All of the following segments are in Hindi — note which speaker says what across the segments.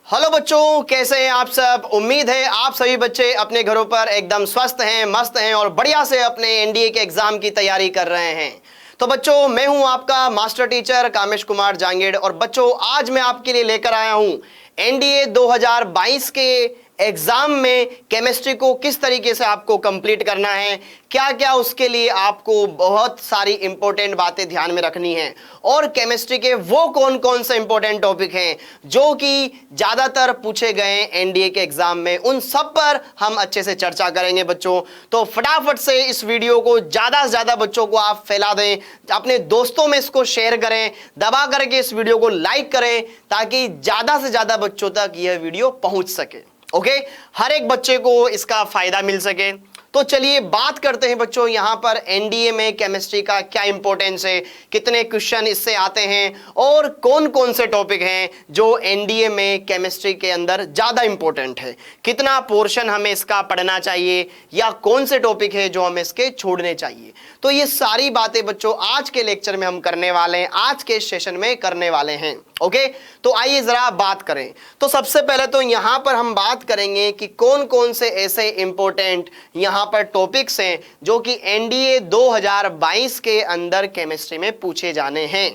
Speaker 1: हेलो बच्चों, कैसे हैं आप सब। उम्मीद है आप सभी बच्चे अपने घरों पर एकदम स्वस्थ हैं, मस्त हैं और बढ़िया से अपने एनडीए के एग्जाम की तैयारी कर रहे हैं। तो बच्चों, मैं हूं आपका मास्टर टीचर कामेश कुमार जांगेड़ और बच्चों आज मैं आपके लिए लेकर आया हूं एनडीए 2022 के एग्जाम में केमिस्ट्री को किस तरीके से आपको कंप्लीट करना है, क्या क्या उसके लिए आपको बहुत सारी इंपॉर्टेंट बातें ध्यान में रखनी है और केमिस्ट्री के वो कौन कौन से इंपॉर्टेंट टॉपिक हैं जो कि ज्यादातर पूछे गए एनडीए के एग्जाम में, उन सब पर हम अच्छे से चर्चा करेंगे बच्चों। तो फटाफट से इस वीडियो को ज्यादा से ज्यादा बच्चों को आप फैला दें, अपने दोस्तों में इसको शेयर करें, दबा करके इस वीडियो को लाइक करें ताकि ज्यादा से ज्यादा बच्चों तक यह वीडियो पहुंच सके। ओके, हर एक बच्चे को इसका फायदा मिल सके। तो चलिए बात करते हैं बच्चों, यहां पर एनडीए में केमिस्ट्री का क्या इंपॉर्टेंस है, कितने क्वेश्चन इससे आते हैं और कौन कौन से टॉपिक हैं जो एनडीए में केमिस्ट्री के अंदर ज्यादा इंपॉर्टेंट है, कितना पोर्शन हमें इसका पढ़ना चाहिए या कौन से टॉपिक है जो हमें इसके छोड़ने चाहिए। तो ये सारी बातें बच्चों आज के लेक्चर में हम करने वाले हैं, आज के सेशन में करने वाले हैं। ओके, तो आइए जरा बात करें। तो सबसे पहले तो यहां पर हम बात करेंगे कि कौन कौन से ऐसे इंपॉर्टेंट यहां पर टॉपिक्स हैं जो कि एनडीए 2022 के अंदर केमिस्ट्री में पूछे जाने हैं।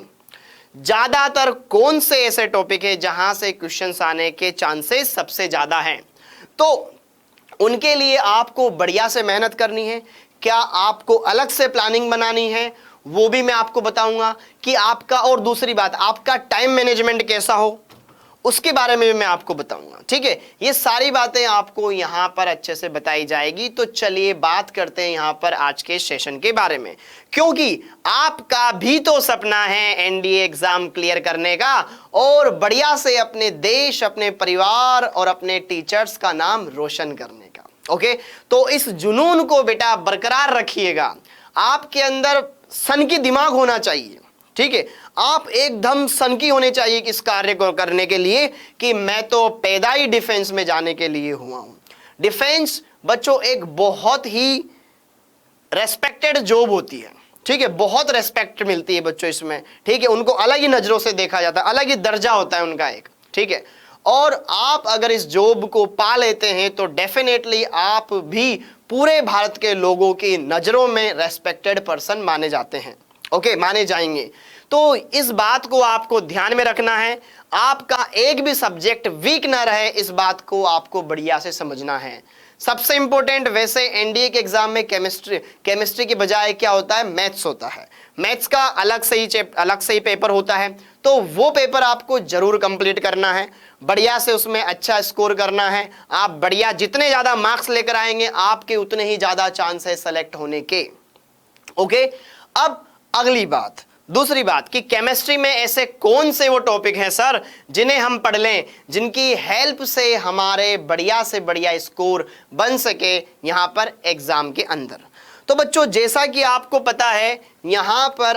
Speaker 1: ज्यादातर कौन से ऐसे टॉपिक है जहां से क्वेश्चंस आने के चांसेस सबसे ज्यादा हैं, तो उनके लिए आपको बढ़िया से मेहनत करनी है। क्या आपको अलग से प्लानिंग बनानी है वो भी मैं आपको बताऊंगा कि आपका, और दूसरी बात आपका टाइम मैनेजमेंट कैसा हो उसके बारे में भी मैं आपको बताऊंगा। ठीक है, ये सारी बातें आपको यहां पर अच्छे से बताई जाएगी। तो चलिए बात करते हैं यहां पर आज के सेशन के बारे में, क्योंकि आपका भी तो सपना है एनडीए एग्जाम क्लियर करने का और बढ़िया से अपने देश, अपने परिवार और अपने टीचर्स का नाम रोशन करने का। ओके, तो इस जुनून को बेटा बरकरार रखिएगा। आपके अंदर सन की दिमाग होना चाहिए। ठीक है, आप एकदम सनकी होने चाहिए इस कार्य को करने के लिए कि मैं तो पैदा ही डिफेंस में जाने के लिए हुआ हूं। डिफेंस बच्चों एक बहुत ही रेस्पेक्टेड जॉब होती है। ठीक है, बहुत रेस्पेक्ट मिलती है बच्चों इसमें। ठीक है, उनको अलग ही नजरों से देखा जाता है, अलग ही दर्जा होता है उनका एक। ठीक है, और आप अगर इस जॉब को पा लेते हैं तो डेफिनेटली आप भी पूरे भारत के लोगों की नजरों में रेस्पेक्टेड पर्सन माने जाते हैं। ओके, माने जाएंगे। तो इस बात को आपको ध्यान में रखना है, आपका एक भी सब्जेक्ट वीक ना रहे, इस बात को आपको बढ़िया से समझना है। सबसे इंपॉर्टेंट वैसे एनडीए के एग्जाम में केमिस्ट्री की बजाय क्या होता है, मैथ्स होता है। मैथ्स का अलग से ही पेपर होता है, तो वो पेपर आपको जरूर कंप्लीट करना है, बढ़िया से उसमें अच्छा स्कोर करना है। आप बढ़िया जितने ज्यादा मार्क्स लेकर आएंगे आपके उतने ही ज्यादा चांस है सेलेक्ट होने के। ओके, अब अगली बात, दूसरी बात कि केमिस्ट्री में ऐसे कौन से वो टॉपिक हैं सर जिन्हें हम पढ़ लें, जिनकी हेल्प से हमारे बढ़िया से बढ़िया स्कोर बन सके यहां पर एग्जाम के अंदर। तो बच्चों जैसा कि आपको पता है यहां पर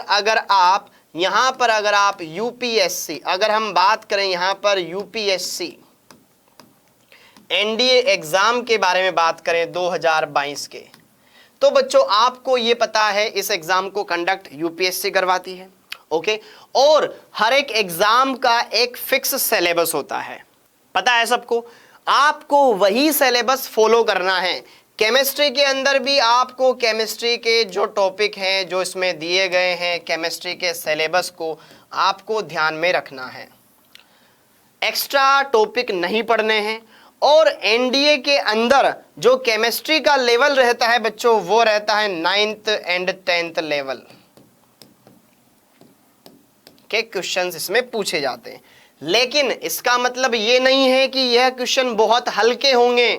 Speaker 1: अगर आप यूपीएससी, अगर हम बात करें यहां पर यूपीएससी एनडीए एग्जाम के बारे में बात करें 2022 के, तो बच्चों आपको ये पता है इस एग्जाम को कंडक्ट यूपीएससी करवाती है। ओके, और हर एक एग्जाम का एक फिक्स सिलेबस होता है, पता है सबको। आपको वही सिलेबस फॉलो करना है। केमिस्ट्री के अंदर भी आपको केमिस्ट्री के जो टॉपिक हैं जो इसमें दिए गए हैं केमिस्ट्री के सिलेबस को आपको ध्यान में रखना है, एक्स्ट्रा टॉपिक नहीं पढ़ने हैं। और एनडीए के अंदर जो केमिस्ट्री का लेवल रहता है बच्चों वो रहता है 9th and 10th लेवल के क्वेश्चंस इसमें पूछे जाते हैं। लेकिन इसका मतलब ये नहीं है कि यह क्वेश्चन बहुत हल्के होंगे।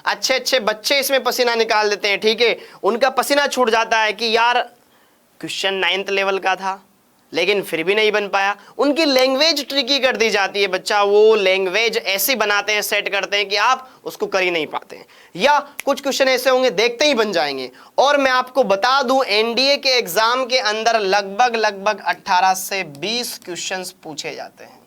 Speaker 1: अच्छे अच्छे बच्चे इसमें पसीना निकाल देते हैं। ठीक है, उनका पसीना छूट जाता है कि यार क्वेश्चन 9th लेवल का था लेकिन फिर भी नहीं बन पाया। उनकी लैंग्वेज ट्रिकी कर दी जाती है बच्चा, वो लैंग्वेज ऐसी बनाते हैं, सेट करते हैं कि आप उसको कर ही नहीं पाते हैं, या कुछ क्वेश्चन ऐसे होंगे देखते ही बन जाएंगे। और मैं आपको बता दूं एनडीए के एग्जाम के अंदर लगभग 18 से 20 क्वेश्चंस पूछे जाते हैं।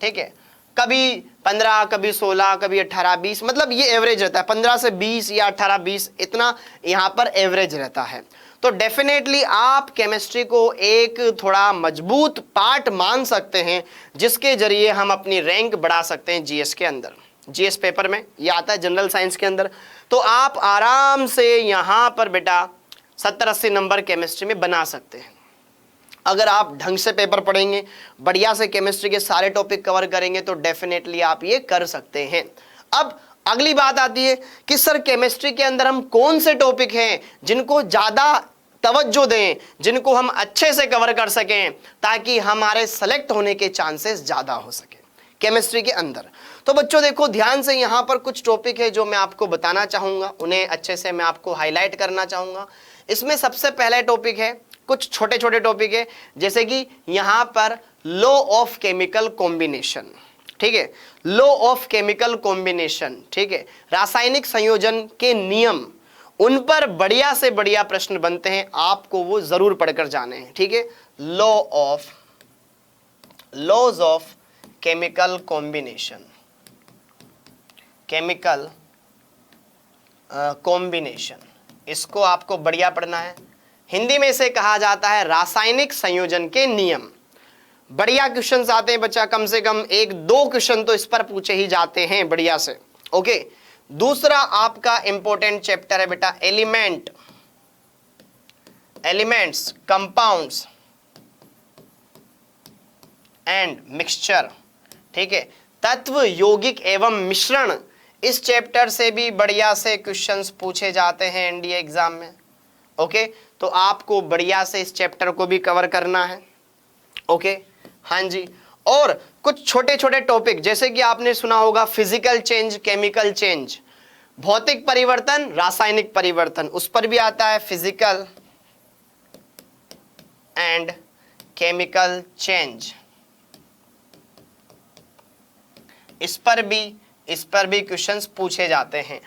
Speaker 1: ठीक है, कभी 15, कभी 16, कभी 18, 20, मतलब ये एवरेज रहता है 15 से 20 या 18, 20, इतना यहाँ पर एवरेज रहता है। तो डेफिनेटली आप केमिस्ट्री को एक थोड़ा मजबूत पार्ट मान सकते हैं, जिसके जरिए हम अपनी रैंक बढ़ा सकते हैं जीएस के अंदर। जीएस पेपर में ये आता है जनरल साइंस के अंदर, तो आप आराम से यहां पर बेटा 70-80 नंबर केमिस्ट्री में बना सकते हैं। अगर आप ढंग से पेपर पढ़ेंगे, बढ़िया से केमिस्ट्री के सारे टॉपिक कवर करेंगे, तो डेफिनेटली आप ये कर सकते हैं। अब अगली बात आती है कि सर केमिस्ट्री के अंदर हम कौन से टॉपिक हैं जिनको ज़्यादा तवज्जो दें, जिनको हम अच्छे से कवर कर सकें, ताकि हमारे सेलेक्ट होने के चांसेस ज़्यादा हो सके केमिस्ट्री के अंदर। तो बच्चों देखो ध्यान से, यहाँ पर कुछ टॉपिक है जो मैं आपको बताना चाहूँगा, उन्हें अच्छे से मैं आपको हाईलाइट करना चाहूँगा। इसमें सबसे पहला टॉपिक है, कुछ छोटे छोटे टॉपिक है, जैसे कि यहाँ पर लॉ ऑफ केमिकल कॉम्बिनेशन, ठीक है, लॉ ऑफ केमिकल कॉम्बिनेशन, ठीक है, रासायनिक संयोजन के नियम, उन पर बढ़िया से बढ़िया प्रश्न बनते हैं, आपको वो जरूर पढ़कर जाने हैं, ठीक है। Laws of chemical combination, chemical combination, इसको आपको बढ़िया पढ़ना है। हिंदी में इसे कहा जाता है रासायनिक संयोजन के नियम। बढ़िया क्वेश्चंस आते हैं बच्चा, कम से कम 1-2 क्वेश्चन तो इस पर पूछे ही जाते हैं बढ़िया से। ओके, दूसरा आपका इंपॉर्टेंट चैप्टर है बेटा एलिमेंट्स, कंपाउंड्स एंड मिक्सचर, ठीक है, तत्व, यौगिक एवं मिश्रण। इस चैप्टर से भी बढ़िया से क्वेश्चंस पूछे जाते हैं एनडीए एग्जाम में। ओके, तो आपको बढ़िया से इस चैप्टर को भी कवर करना है। ओके, हाँ जी। और कुछ छोटे छोटे टॉपिक, जैसे कि आपने सुना होगा फिजिकल चेंज, केमिकल चेंज, भौतिक परिवर्तन, रासायनिक परिवर्तन, उस पर भी आता है फिजिकल एंड केमिकल चेंज। इस पर भी क्वेश्चंस पूछे जाते हैं।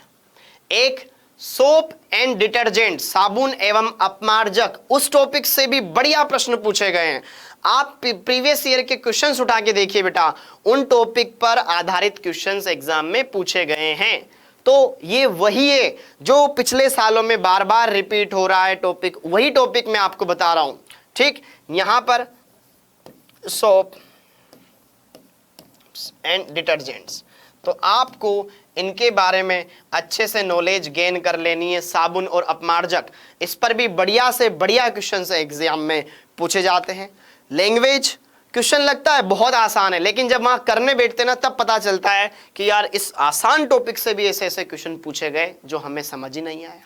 Speaker 1: एक सोप एंड डिटर्जेंट, साबुन एवं अपमार्जक, उस टॉपिक से भी बढ़िया प्रश्न पूछे गए हैं। आप प्रीवियस ईयर के क्वेश्चंस उठा के देखिए बेटा, उन टॉपिक पर आधारित क्वेश्चंस एग्जाम में पूछे गए हैं। तो ये वही है जो पिछले सालों में बार बार रिपीट हो रहा है टॉपिक, वही टॉपिक मैं आपको बता रहा हूं, ठीक। यहां पर सोप एंड डिटर्जेंट्स, तो आपको इनके बारे में अच्छे से नॉलेज गेन कर लेनी है। साबुन और अपमार्जक, इस पर भी बढ़िया से बढ़िया क्वेश्चन एग्जाम में पूछे जाते हैं। लैंग्वेज क्वेश्चन लगता है बहुत आसान है, लेकिन जब वहां करने बैठते ना तब पता चलता है कि यार इस आसान टॉपिक से भी ऐसे ऐसे क्वेश्चन पूछे गए जो हमें समझ ही नहीं आया।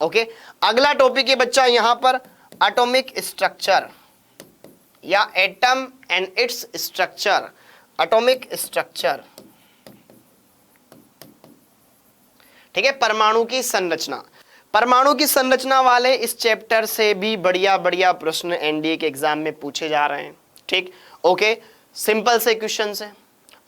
Speaker 1: ओके, अगला टॉपिक है बच्चा यहां पर एटॉमिक स्ट्रक्चर या atom and its structure, atomic structure, ठीक है, परमाणु की संरचना। परमाणु की संरचना वाले इस चैप्टर से भी बढ़िया बढ़िया प्रश्न एनडीए के एग्जाम में पूछे जा रहे हैं, ठीक। ओके, सिंपल से क्वेश्चन है,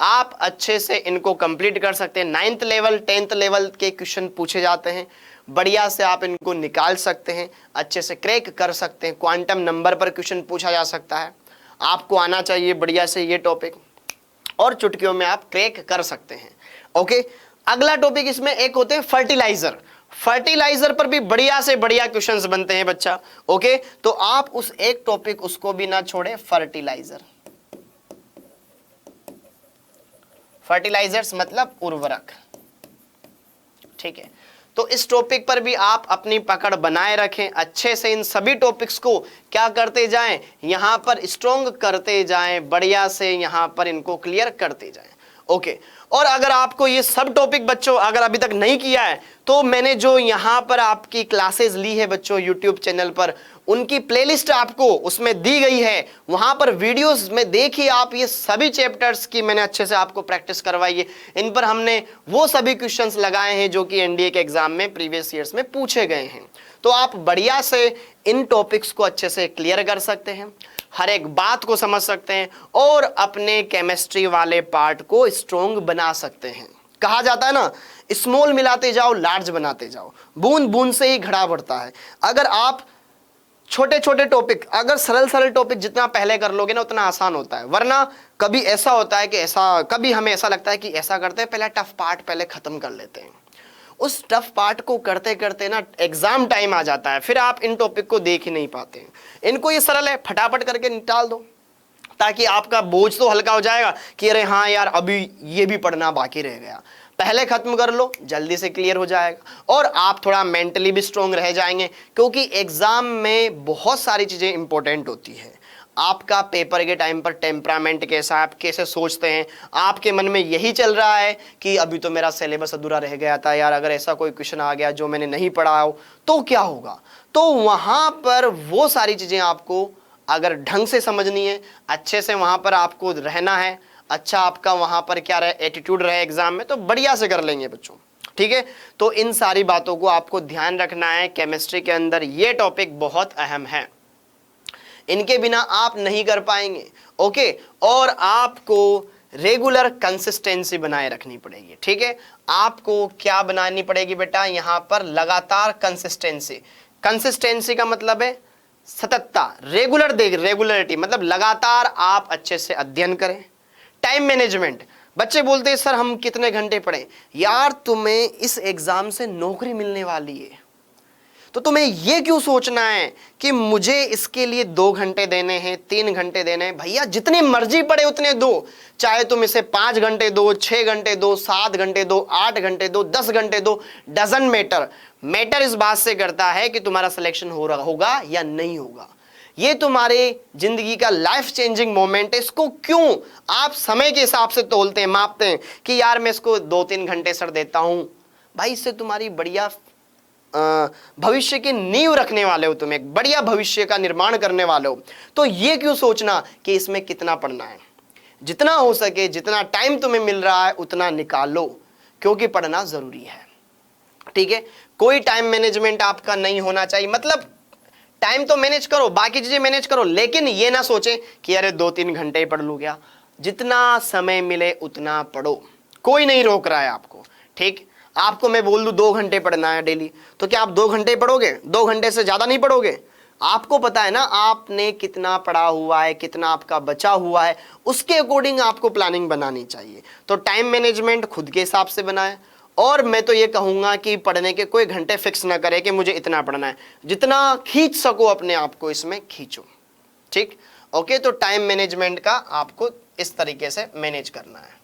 Speaker 1: आप अच्छे से इनको कंप्लीट कर सकते हैं। 9th लेवल 10th लेवल के क्वेश्चन पूछे जाते हैं, बढ़िया से आप इनको निकाल सकते हैं, अच्छे से क्रैक कर सकते हैं। क्वांटम नंबर पर क्वेश्चन पूछा जा सकता है, आपको आना चाहिए बढ़िया से ये टॉपिक, और चुटकियों में आप क्रैक कर सकते हैं। ओके, अगला टॉपिक इसमें एक होते हैं फर्टिलाइजर। फर्टिलाइजर पर भी बढ़िया से बढ़िया क्वेश्चंस बनते हैं बच्चा। ओके, तो आप उस एक टॉपिक उसको भी ना छोड़े, फर्टिलाइजर। फर्टिलाइजर्स मतलब उर्वरक, ठीक है। तो इस टॉपिक पर भी आप अपनी पकड़ बनाए रखें, अच्छे से इन सभी टॉपिक्स को क्या करते जाएं, यहां पर स्ट्रॉन्ग करते जाएं, बढ़िया से यहां पर इनको क्लियर करते जाएं। ओके, और अगर आपको ये सब टॉपिक बच्चों अगर अभी तक नहीं किया है, तो मैंने जो यहाँ पर आपकी क्लासेस ली है बच्चों यूट्यूब चैनल पर, उनकी प्लेलिस्ट आपको उसमें दी गई है, वहां पर वीडियोस में देखिए आप, ये सभी चैप्टर्स की मैंने अच्छे से आपको प्रैक्टिस करवाई है। इन पर हमने वो सभी क्वेश्चंस लगाए हैं जो कि एनडीए के एग्जाम में प्रीवियस ईयर्स में पूछे गए हैं। तो आप बढ़िया से इन टॉपिक्स को अच्छे से क्लियर कर सकते हैं, हर एक बात को समझ सकते हैं, और अपने केमिस्ट्री वाले पार्ट को स्ट्रॉन्ग बना सकते हैं। कहा जाता है ना, स्मॉल मिलाते जाओ लार्ज बनाते जाओ, बूंद बूंद से ही घड़ा बढ़ता है। अगर आप छोटे छोटे टॉपिक, अगर सरल सरल टॉपिक जितना पहले कर लोगे ना उतना आसान होता है, वरना कभी ऐसा होता है कि कभी हमें ऐसा लगता है कि ऐसा करते हैं पहले टफ पार्ट पहले खत्म कर लेते हैं, उस टफ पार्ट को करते करते ना एग्जाम टाइम आ जाता है, फिर आप इन टॉपिक को देख ही नहीं पाते। इनको ये सरल है, फटाफट करके निकाल दो ताकि आपका बोझ तो हल्का हो जाएगा कि अरे हाँ यार अभी ये भी पढ़ना बाकी रह गया। पहले खत्म कर लो, जल्दी से क्लियर हो जाएगा और आप थोड़ा मेंटली भी स्ट्रोंग रह जाएंगे, क्योंकि एग्जाम में बहुत सारी चीजें इंपॉर्टेंट होती है। आपका पेपर के टाइम पर टेम्परामेंट कैसा है, आप कैसे सोचते हैं, आपके मन में यही चल रहा है कि अभी तो मेरा सिलेबस अधूरा रह गया था यार, अगर ऐसा कोई क्वेश्चन आ गया जो मैंने नहीं पढ़ा हो तो क्या होगा। तो वहां पर वो सारी चीजें आपको अगर ढंग से समझनी है, अच्छे से वहां पर आपको रहना है, अच्छा आपका वहां पर क्या रहे, एटीट्यूड रहे एग्जाम में, तो बढ़िया से कर लेंगे बच्चों। ठीक है, तो इन सारी बातों को आपको ध्यान रखना है। केमिस्ट्री के अंदर ये टॉपिक बहुत अहम है, इनके बिना आप नहीं कर पाएंगे। ओके, और आपको रेगुलर कंसिस्टेंसी बनाए रखनी पड़ेगी। ठीक है, आपको क्या बनानी पड़ेगी बेटा, यहां पर लगातार कंसिस्टेंसी। कंसिस्टेंसी का मतलब है सततता, रेगुलरिटी, मतलब लगातार आप अच्छे से अध्ययन करें। टाइम मैनेजमेंट, बच्चे बोलते हैं सर हम कितने घंटे पढ़ें, यार तुम्हें इस एग्जाम से नौकरी मिलने वाली है, तो तुम्हें यह क्यों सोचना है कि मुझे इसके लिए 2 घंटे देने हैं, 3 घंटे देने हैं। भैया जितनी मर्जी पड़े उतने दो, चाहे तुम इसे 5 घंटे दो, 6 घंटे दो, 7 घंटे दो, 8 घंटे दो, 10 घंटे दो, डजंट मैटर। मैटर इस बात से करता है कि तुम्हारा सिलेक्शन हो रहा होगा या नहीं होगा। ये तुम्हारे जिंदगी का लाइफ चेंजिंग मोमेंट है। इसको क्यों आप समय के हिसाब से तोलते हैं, मापते हैं कि यार मैं इसको 2-3 घंटे सर देता हूं। भाई इससे तुम्हारी बढ़िया भविष्य की नींव रखने वाले हो, तुम एक बढ़िया भविष्य का निर्माण करने वाले हो। तो ये क्यों सोचना कि इसमें कितना पढ़ना है। जितना हो सके, जितना टाइम तुम्हें मिल रहा है उतना निकालो, क्योंकि पढ़ना जरूरी है। ठीक है, कोई टाइम मैनेजमेंट आपका नहीं होना चाहिए। मतलब टाइम तो मैनेज करो, बाकी चीजें मैनेज करो, लेकिन ये ना सोचें कि अरे 2-3 घंटे ही पढ़ लूं क्या। जितना समय मिले उतना पढ़ो, कोई नहीं रोक रहा है आपको। ठीक, आपको मैं बोल दूं 2 घंटे पढ़ना है डेली, तो क्या आप 2 घंटे पढ़ोगे? 2 घंटे से ज्यादा नहीं पढ़ोगे। आपको पता है ना आपने कितना पढ़ा हुआ है, कितना आपका बचा हुआ है, उसके अकॉर्डिंग आपको प्लानिंग बनानी चाहिए। तो टाइम मैनेजमेंट खुद के हिसाब से बनाए। और मैं तो ये कहूंगा कि पढ़ने के कोई घंटे फिक्स ना करें कि मुझे इतना पढ़ना है, जितना खींच सको अपने आप को इसमें खींचो। ठीक, ओके, तो टाइम मैनेजमेंट का आपको इस तरीके से मैनेज करना है।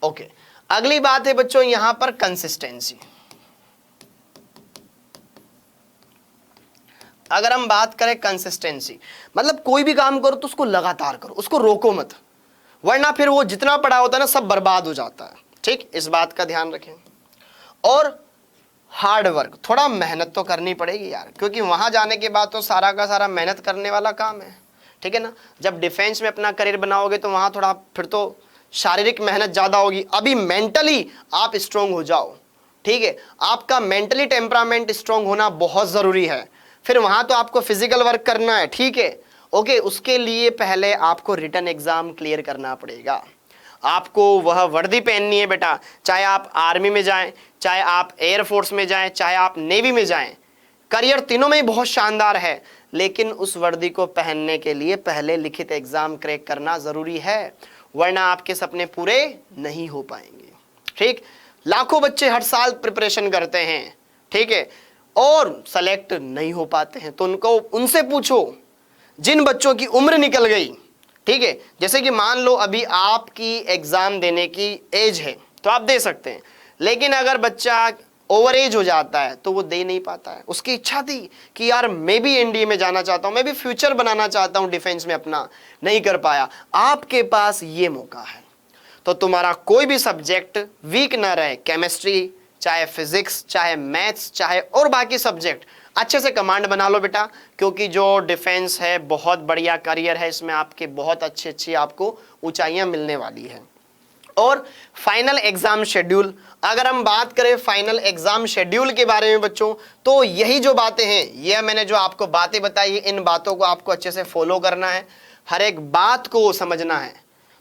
Speaker 1: ओके, अगली बात है बच्चों यहां पर कंसिस्टेंसी। अगर हम बात करें कंसिस्टेंसी, मतलब कोई भी काम करो तो उसको लगातार करो, उसको रोको मत, वरना फिर वो जितना पढ़ा होता है ना सब बर्बाद हो जाता है। ठीक, इस बात का ध्यान रखें। और हार्ड वर्क, थोड़ा मेहनत तो करनी पड़ेगी यार, क्योंकि वहां जाने के बाद तो सारा का सारा मेहनत करने वाला काम है। ठीक है ना, जब डिफेंस में अपना करियर बनाओगे तो वहां थोड़ा फिर तो शारीरिक मेहनत ज्यादा होगी। अभी मेंटली आप स्ट्रांग हो जाओ। ठीक है, आपका मेंटली टेम्परामेंट स्ट्रांग होना बहुत जरूरी है। फिर वहां तो आपको फिजिकल वर्क करना है। ठीक है, ओके, उसके लिए पहले आपको रिटन एग्जाम क्लियर करना पड़ेगा। आपको वह वर्दी पहननी है बेटा, चाहे आप आर्मी में जाएं, चाहे आप एयरफोर्स में जाएं, चाहे आप नेवी में जाएं। करियर तीनों में ही बहुत शानदार है, लेकिन उस वर्दी को पहनने के लिए पहले लिखित एग्जाम क्रैक करना जरूरी है, वरना आपके सपने पूरे नहीं हो पाएंगे। ठीक, लाखों बच्चे हर साल प्रिपरेशन करते हैं, ठीक है, और सेलेक्ट नहीं हो पाते हैं। तो उनसे पूछो जिन बच्चों की उम्र निकल गई। ठीक है, जैसे कि मान लो अभी आपकी एग्जाम देने की एज है तो आप दे सकते हैं, लेकिन अगर बच्चा ओवर एज हो जाता है तो वो दे नहीं पाता है। उसकी इच्छा थी कि यार मैं भी एनडीए में जाना चाहता हूं, मैं भी फ्यूचर बनाना चाहता हूं डिफेंस में अपना, नहीं कर पाया। आपके पास ये मौका है, तो तुम्हारा कोई भी सब्जेक्ट वीक ना रहे, केमिस्ट्री चाहे फिजिक्स चाहे मैथ्स चाहे और बाकी सब्जेक्ट, अच्छे से कमांड बना लो बेटा, क्योंकि जो डिफेंस है बहुत बढ़िया करियर है, इसमें आपके बहुत अच्छी आपको ऊंचाइयां मिलने वाली है। और फाइनल एग्जाम शेड्यूल, अगर हम बात करें फाइनल एग्जाम शेड्यूल के बारे में बच्चों, तो यही जो बातें हैं, ये मैंने जो आपको बातें बताई, इन बातों को आपको अच्छे से फॉलो करना है, हर एक बात को समझना है।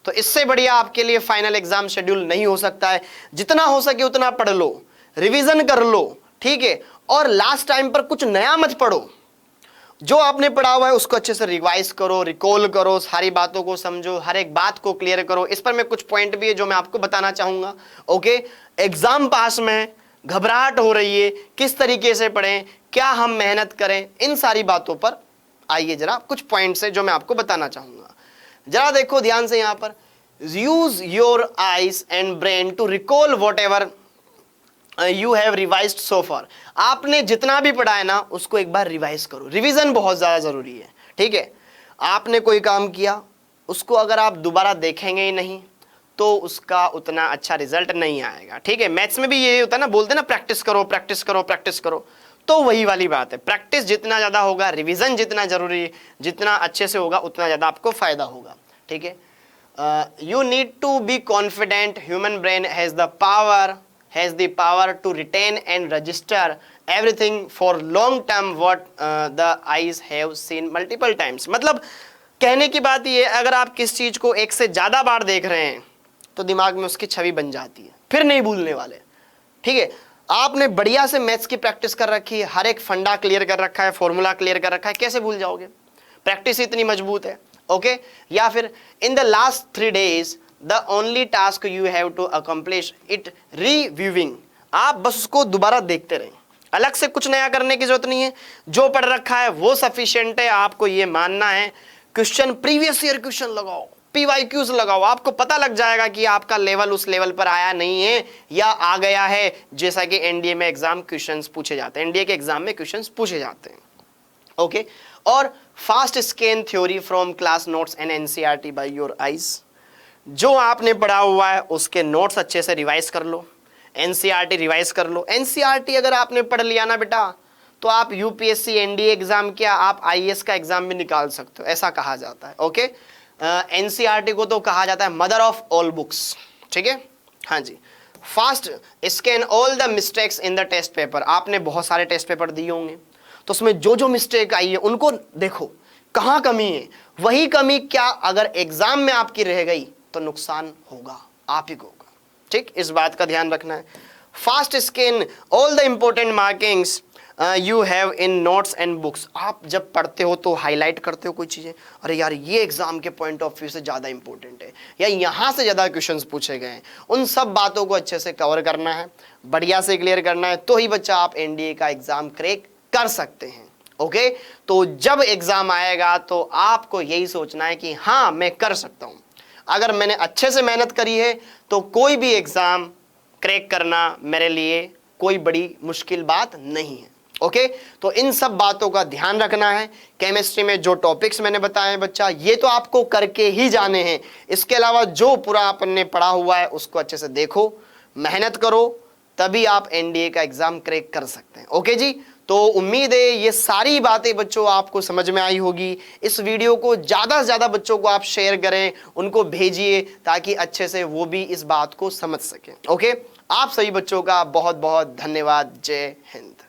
Speaker 1: तो इससे बढ़िया आपके लिए फाइनल एग्जाम शेड्यूल नहीं हो सकता है। जितना हो सके उतना पढ़ लो, रिवीजन कर लो, ठीक है, और लास्ट टाइम पर कुछ नया मत पढ़ो। जो आपने पढ़ा हुआ है उसको अच्छे से रिवाइज करो, रिकॉल करो, सारी बातों को समझो, हर एक बात को क्लियर करो। इस पर मैं कुछ पॉइंट भी है जो मैं आपको बताना चाहूंगा। ओके, एग्जाम पास में घबराहट हो रही है, किस तरीके से पढ़ें, क्या हम मेहनत करें, इन सारी बातों पर आइए जरा कुछ पॉइंट्स है जो मैं आपको बताना चाहूंगा। जरा देखो ध्यान से, यहां पर use your eyes and brain to recall whatever you have revised so far. आपने जितना भी पढ़ा है ना उसको एक बार रिवाइज करो। रिवीजन बहुत ज्यादा जरूरी है, ठीक है। आपने कोई काम किया, उसको अगर आप दोबारा देखेंगे ही नहीं तो उसका उतना अच्छा रिजल्ट नहीं आएगा, ठीक है। मैथ्स में भी ये होता है ना, बोलते हैं ना प्रैक्टिस करो प्रैक्टिस करो प्रैक्टिस करो, तो वही वाली बात है। प्रैक्टिस जितना ज्यादा होगा, रिवीजन जितना जरूरी है, जितना अच्छे से होगा उतना ज्यादा आपको फायदा होगा, ठीक है। You need to be confident, human brain has the power to retain and register everything for long term what the eyes have seen multiple times। मतलब कहने की बात ये है, अगर आप किस चीज को एक से ज्यादा बार देख रहे हैं तो दिमाग में उसकी छवि बन जाती है, फिर नहीं भूलने वाले, ठीक है। आपने बढ़िया से मैथ्स की प्रैक्टिस कर रखी है, हर एक फंडा क्लियर कर रखा है, फॉर्मूला क्लियर कर रखा है, कैसे भूल जाओगे? प्रैक्टिस इतनी मजबूत है, ओके। या फिर in the last 3 days the only task you have to accomplish it reviewing। आप बस उसको दोबारा देखते रहें, अलग से कुछ नया करने की जरूरत नहीं है, जो पढ़ रखा है वो सफिशिएंट है। आपको ये मानना है, क्वेश्चन प्रीवियस ईयर क्वेश्चन लगाओ, PYQs लगाओ, आपको पता लग जाएगा कि आपका लेवल उस लेवल पर आया नहीं है या आ गया है, जैसा कि एनडीए में एग्जाम क्वेश्चंस पूछे जाते हैं, एनडीए के एग्जाम में क्वेश्चंस पूछे जाते हैं, ओके। और fast scan theory from class notes and NCERT by your eyes. जो आपने पढ़ा हुआ है उसके नोट्स अच्छे से रिवाइज कर लो, एनसीईआरटी रिवाइज कर लो। एनसीईआरटी अगर आपने पढ़ लिया ना बेटा, तो आप यूपीएससी एनडीए एग्जाम क्या, आप आईएएस का एग्जाम भी निकाल सकते हो, ऐसा कहा जाता है, ओके। एनसीईआरटी को तो कहा जाता है मदर ऑफ ऑल बुक्स, ठीक है, हाँ जी। Fast scan all the mistakes in the test paper. आपने बहुत सारे टेस्ट पेपर दिए होंगे, तो उसमें जो जो मिस्टेक आई है उनको देखो, कहाँ कमी है, वही कमी क्या अगर एग्जाम में आपकी रह गई तो नुकसान होगा, आप ही को होगा, ठीक। इस बात का ध्यान रखना है। Fast scan all the important markings you have in notes and books. आप जब पढ़ते हो तो हाईलाइट करते हो कोई चीजें, अरे यार ये एग्जाम के पॉइंट ऑफ व्यू से ज्यादा इंपॉर्टेंट है या यहाँ से ज्यादा क्वेश्चंस पूछे गए हैं, उन सब बातों को अच्छे से कवर करना है, बढ़िया से क्लियर करना है, तो ही बच्चा आप एनडीए का एग्जाम क्रैक कर सकते हैं, ओके। तो जब एग्जाम आएगा तो आपको यही सोचना है कि हाँ मैं कर सकता हूं, अगर मैंने अच्छे से मेहनत करी है तो कोई भी एग्जाम क्रैक करना मेरे लिए कोई बड़ी मुश्किल बात नहीं है, ओके। तो इन सब बातों का ध्यान रखना है। केमिस्ट्री में जो टॉपिक्स मैंने बताए हैं बच्चा, ये तो आपको करके ही जाने हैं। इसके अलावा जो पूरा आपने पढ़ा हुआ है उसको अच्छे से देखो, मेहनत करो, तभी आप एनडीए का एग्जाम क्रैक कर सकते हैं, ओके जी। तो उम्मीद है ये सारी बातें बच्चों आपको समझ में आई होगी। इस वीडियो को ज़्यादा से ज़्यादा बच्चों को आप शेयर करें, उनको भेजिए, ताकि अच्छे से वो भी इस बात को समझ सकें, ओके। आप सभी बच्चों का बहुत बहुत धन्यवाद। जय हिंद।